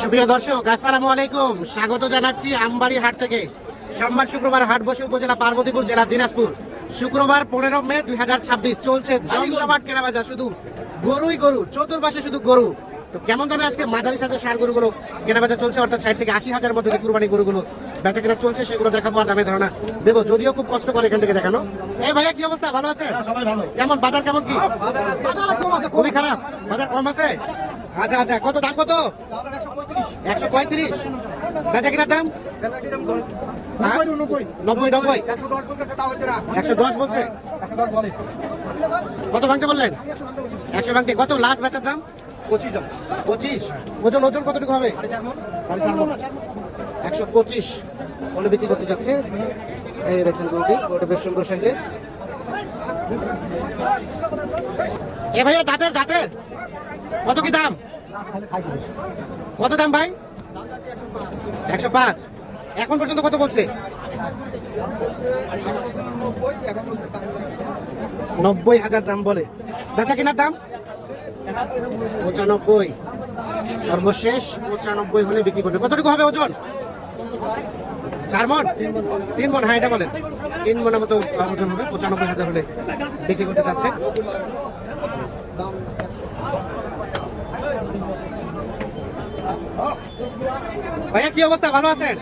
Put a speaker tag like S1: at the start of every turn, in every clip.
S1: সুপ্রিয় দর্শক, আসসালামু আলাইকুম। স্বাগত জানাচ্ছি আমবাড়ি হাট থেকে। সোমবার শুক্রবার হাট বসে উপজেলা পার্বতীপুর, জেলা দিনাজপুর। শুক্রবার 15 মে 2026 চলছে জমজমাট কেনাবেচা। শুধু গরুই গরু, চতুর্পাশে শুধু গরু। তো কেমন দামে আজকে মাঝারি সাইজের ষাঁড় গরুগুলো কেনাবেচা চলছে, অর্থাৎ 60 থেকে 80 মধ্যে যে কুরবানি গরুগুলো বেচা কেনা চলছে, সেগুলো দেখাবো আর দামে ধারণা দেবো, যদিও খুব কষ্ট করে এখান থেকে দেখানো। এই ভাইয়া, কি অবস্থা? ভালো আছে? কেমন বাজার? কেমন কি? খুবই খারাপ, বাজার কম আছে। আচ্ছা আচ্ছা, কত দাম? কত? 135। বেচা কেনার দাম 90। 110 বলছে। কত ভাঙতে বললেন? 100 ভাঙতে। কত লাস্ট বেচার দাম? 25। ওজন ওজন কতটুকু হবে? 125 বলে বিক্রি করতে যাচ্ছে। এই দেখছেন গরুটি, গরুটা বেশ সুন্দর সাইজের। এ ভাইয়া, দাঁতের দাঁতের কত কি দাম? কত দাম ভাই? 105। এখন পর্যন্ত কত বলছে? 90,000 দাম বলে। বেচা কেনার দাম 95। সর্বশেষ 95 হলে বিক্রি করবে। কতটুকু হবে ওজন? 4 মণ? 3 মণ। হ্যাঁ, এটা বলেন। 3 মণের মতো ওজন হবে। 95,000 হলে বিক্রি করতে চাচ্ছে। ভাইয়া, কি অবস্থা? ভালো আছেন?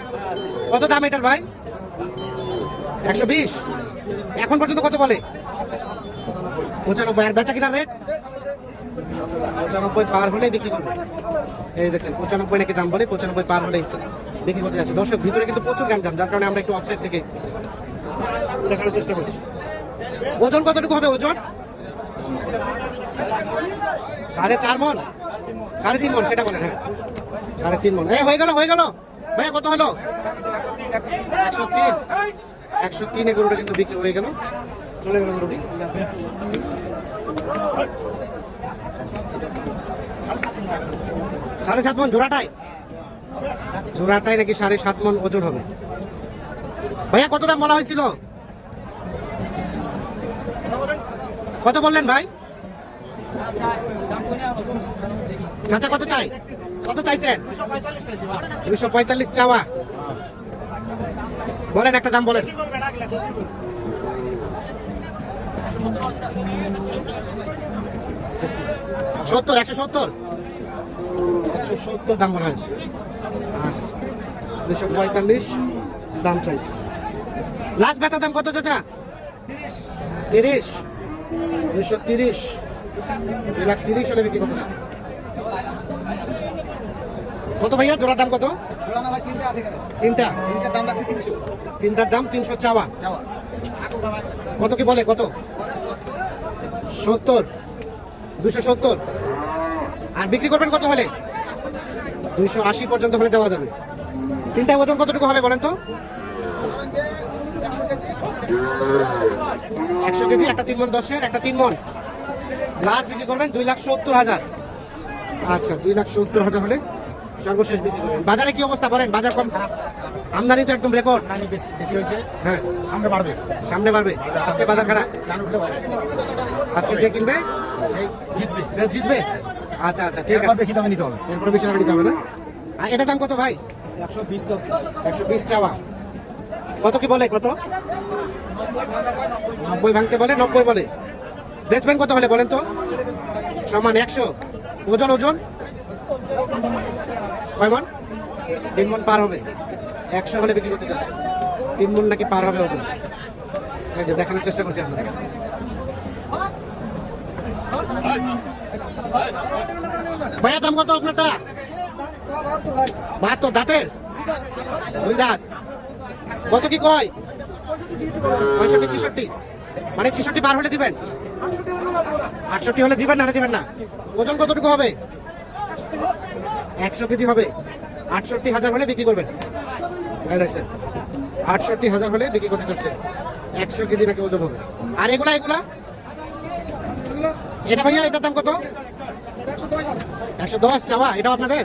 S1: কত দাম এটার ভাই? 120। এখন পর্যন্ত কত বলে? 95। আর বেচা কিনা রেট 95 পার হলে বিক্রি করবে। এই দেখছেন 95 নাকি দাম বলে। 95 পার হলে বিক্রি করতে যাচ্ছে। দর্শক, ভিতরে কিন্তু প্রচুর গ্যাঞ্জাম, যার কারণে আমরা একটু অফসাইড থেকে দেখানোর চেষ্টা করছি। ওজন কতটুকু হবে? ওজন 4.5 মণ? 3.5 মণ, সেটা বলেন। হ্যাঁ, 3.5 মণ। হয়ে গেল, হয়ে গেল। ভাইয়া, কত হলো? 103। 103 গরুটা কিন্তু বিক্রি হয়ে গেল, চলে গেল গরুটি। 7.5 মণ জোড়াটাই নাকি 7.5 মণ ওজন হবে। ভাইয়া, কত দাম বলা হয়েছিল? কত বললেন ভাই? চাচা কত চাই? কত চাইছেন? 245 চাওয়া। বলেন, একটা দাম বলেন। 70। 170 দাম বলা হয়েছে। 245 দাম চাইছে। লাস্ট বেচার দাম কত চাচা? 30। 230। 230 হলে বিক্রি করতে চাচ্ছে। কত ভাইয়া, জোড়ার দাম কত? তিনটার দাম 300 চাওয়া। কত কি বলে? কত? 70। 270। আর বিক্রি করবেন কত হলে? 280 পর্যন্ত হলে দেওয়া যাবে। তিনটায় ওজন কতটুকু হবে বলেন তো? 100 কেজি। একটা 3 মণ 10-এর, একটা 3 মণ। লাস্ট বিক্রি করবেন 2,70,000। আচ্ছা, 2,70,000 হলে সর্বশেষ বিক্রি করবেন। বাজারে কি অবস্থা বলেন? বাজার কম, আমদানি তো একদম রেকর্ড।
S2: বেশি হয়েছে।
S1: হ্যাঁ,
S2: সামনে বাড়বে।
S1: আজকে বাজার খারাপ। আজকে যে কিনবে সে জিতবে। আচ্ছা আচ্ছা, ঠিক আছে।
S2: বেশি দামে নিতে হবে।
S1: এরপরে বেশি দামে নিতে হবে না? আর এটা দাম কত ভাই? 120 চাওয়া। কত কি বলে? কত? 90 ভাঙতে বলে। 90 বলে। বেচবেন কত হলে বলেন তো? সমান 100। ওজন ওজন কয় মণ? 3 মণ পার হবে। 100 হলে বিক্রি করতে চাচ্ছে। 3 মণ নাকি পার হবে ওজন। এই যে দেখানোর চেষ্টা করছি আপনাদের। ভাইয়া, দাম কত আপনারটা? 72। দাঁতের 2 দাঁত। কত কি কয়? 65 66। মানে 66 পার হলে দিবেন? 68 হলে দিবেন না? দিবেন না। ওজন কতটুকু হবে? 100 কেজি হবে। 68,000 হলে বিক্রি করবেন। দেখছেন, 68,000 হলে বিক্রি করতে চাচ্ছে। 100 কেজি নাকি ওজন হবে। আর এগুলা এটা ভাইয়া, এটার দাম কত? 110 চাওয়া। এটাও আপনাদের?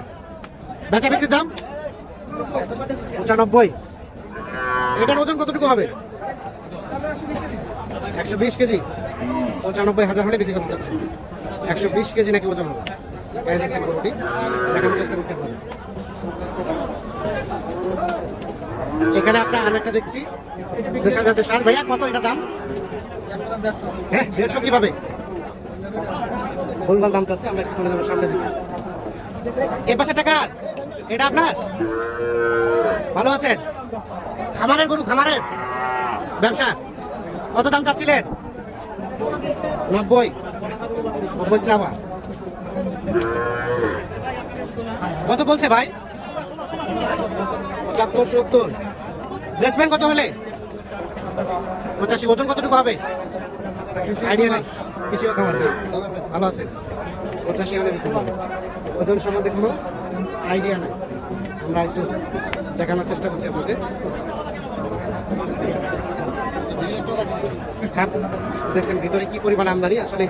S1: বেচা বিক্রির দাম 95। এটার ওজন কতটুকু হবে? 120 কেজি। 95,000 হলে বিক্রি করতে চাচ্ছে। 120 কেজি নাকি ওজন হবে। এই দেখছেন গরুটি, দেখানোর চেষ্টা করছি আপনাদের। এখানে আপনার আরো একটা দেখছি দেশাল। ভাইয়া কত এটা দাম? হ্যাঁ 150 কিভাবে ভুলভাল দাম চাচ্ছে, আমরা একটু চলে যাবো সামনে দিকে। এ পাশে টাকা এটা আপনার? ভালো আছেন? খামারের গরু, খামারের ব্যবসা। কত দাম চাচ্ছিলেন? 90 চাওয়া। কত বলছে ভাই? 75 70। বেচবেন কত হলে? 85। ওজন কতটুকু হবে? আইডিয়া নাই। কৃষি খামার ভালো আছে। 85 হলে বিক্রি করবে। ওজন সম্বন্ধে কোনো আইডিয়া নেই, আমরা একটু দেখানোর চেষ্টা করছি আপনাদের। হ্যাঁ দেখছেন ভিতরে কি পরিমাণ আমদানি, আসলে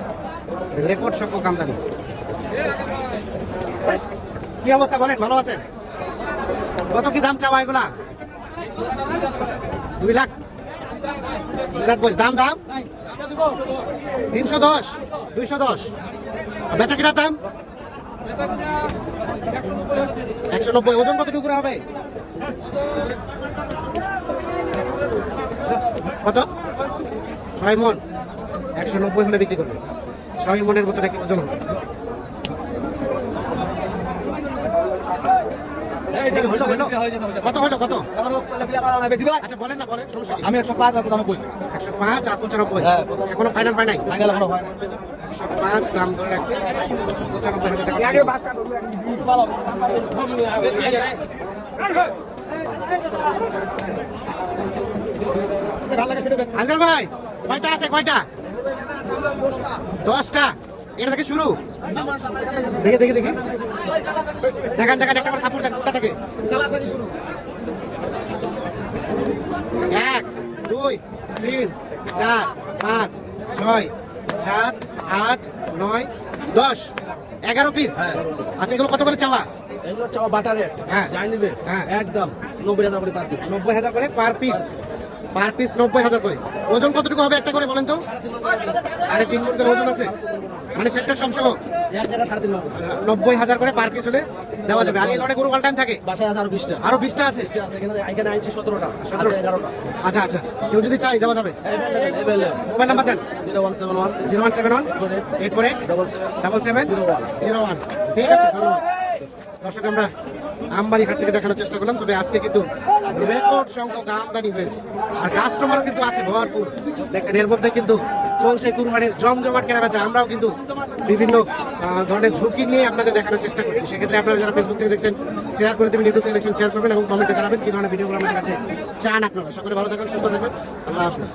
S1: রেকর্ড সংখ্যক আমদানি। কি অবস্থা বলেন, ভালো আছেন? কত কি দাম চাওয়া এগুলা? 2 লাখ। 2 লাখ বলছে। দাম 310 210। বেচা কিনার দাম 190। ওজন কতটুকু করে হবে? কত? 6 মন। 190 হলে বিক্রি করবে। 6 মনের মতো নাকি ওজন হবে। কত হলো কত? আচ্ছা বলেন না, বলেন সমস্যা।
S2: আমি 105 আর 95।
S1: 105 আর 95। এখনো ফাইনাল হয় নাই?
S2: ফাইনাল এখনো হয় না।
S1: 105 দাম ধরে রাখছে। 95,000 টাকা। আজগার ভাই কয়টা আছে? কয়টা? 10টা। এটা থেকে শুরু। দেখি দেখি দেখি দেখান দেখান, একটা করে থাপুর দেন। কোথা থেকে? 1 2 3 4 5 6 7 8 9 10 11 পিস। আচ্ছা এগুলো কত করে চাওয়া?
S2: এগুলো চাওয়া বাটারে।
S1: হ্যাঁ।
S2: যাই নিবে
S1: হ্যাঁ।
S2: একদম 90,000 করে পার পিস।
S1: 90,000 করে পার পিস। পার পিস 90,000 করে। ওজন কতটুকু হবে একটা করে বলেন তো? 3.5 মণ করে ওজন আছে, মানে সেক্টর সব সহ
S2: এক জায়গা 3.5 লক্ষ।
S1: 90,000 করে পার পিস হলে দেওয়া যাবে। আর এই ধরনের গরু অল টাইম থাকে?
S2: বাসায় আছে আরো 20টা।
S1: আরো 20টা আছে।
S2: এখানে আইছি 17টা।
S1: 17
S2: আছে 11টা।
S1: আচ্ছা আচ্ছা, কেউ যদি চাই দেওয়া যাবে। মোবাইল নাম্বার দেন।
S2: 0171
S1: 0171 88 77 01। ঠিক আছে, ধন্যবাদ। দর্শক আমরা আমবাড়ি হাট থেকে দেখানোর চেষ্টা করলাম, তবে আজকে কিন্তু রেকর্ড সংখ্যক আমদানি হয়েছে আর কাস্টমারও কিন্তু আছে ভরপুর। দেখছেন এর মধ্যে কিন্তু চলছে কুরবানির জমজমাট কেনাবেচা। আমরাও কিন্তু বিভিন্ন ধরনের ঝুঁকি নিয়ে আপনাদের দেখানোর চেষ্টা করছি। সেক্ষেত্রে আপনারা যারা ফেসবুক থেকে দেখছেন শেয়ার করে দেবেন, ইউটিউব থেকে দেখছেন শেয়ার করবেন এবং কমেন্টে জানাবেন কি ধরনের ভিডিওগুলো আমাদের কাছে চান আপনারা। সকলে ভালো থাকবেন, সুস্থ থাকবেন। আল্লাহ হাফিজ।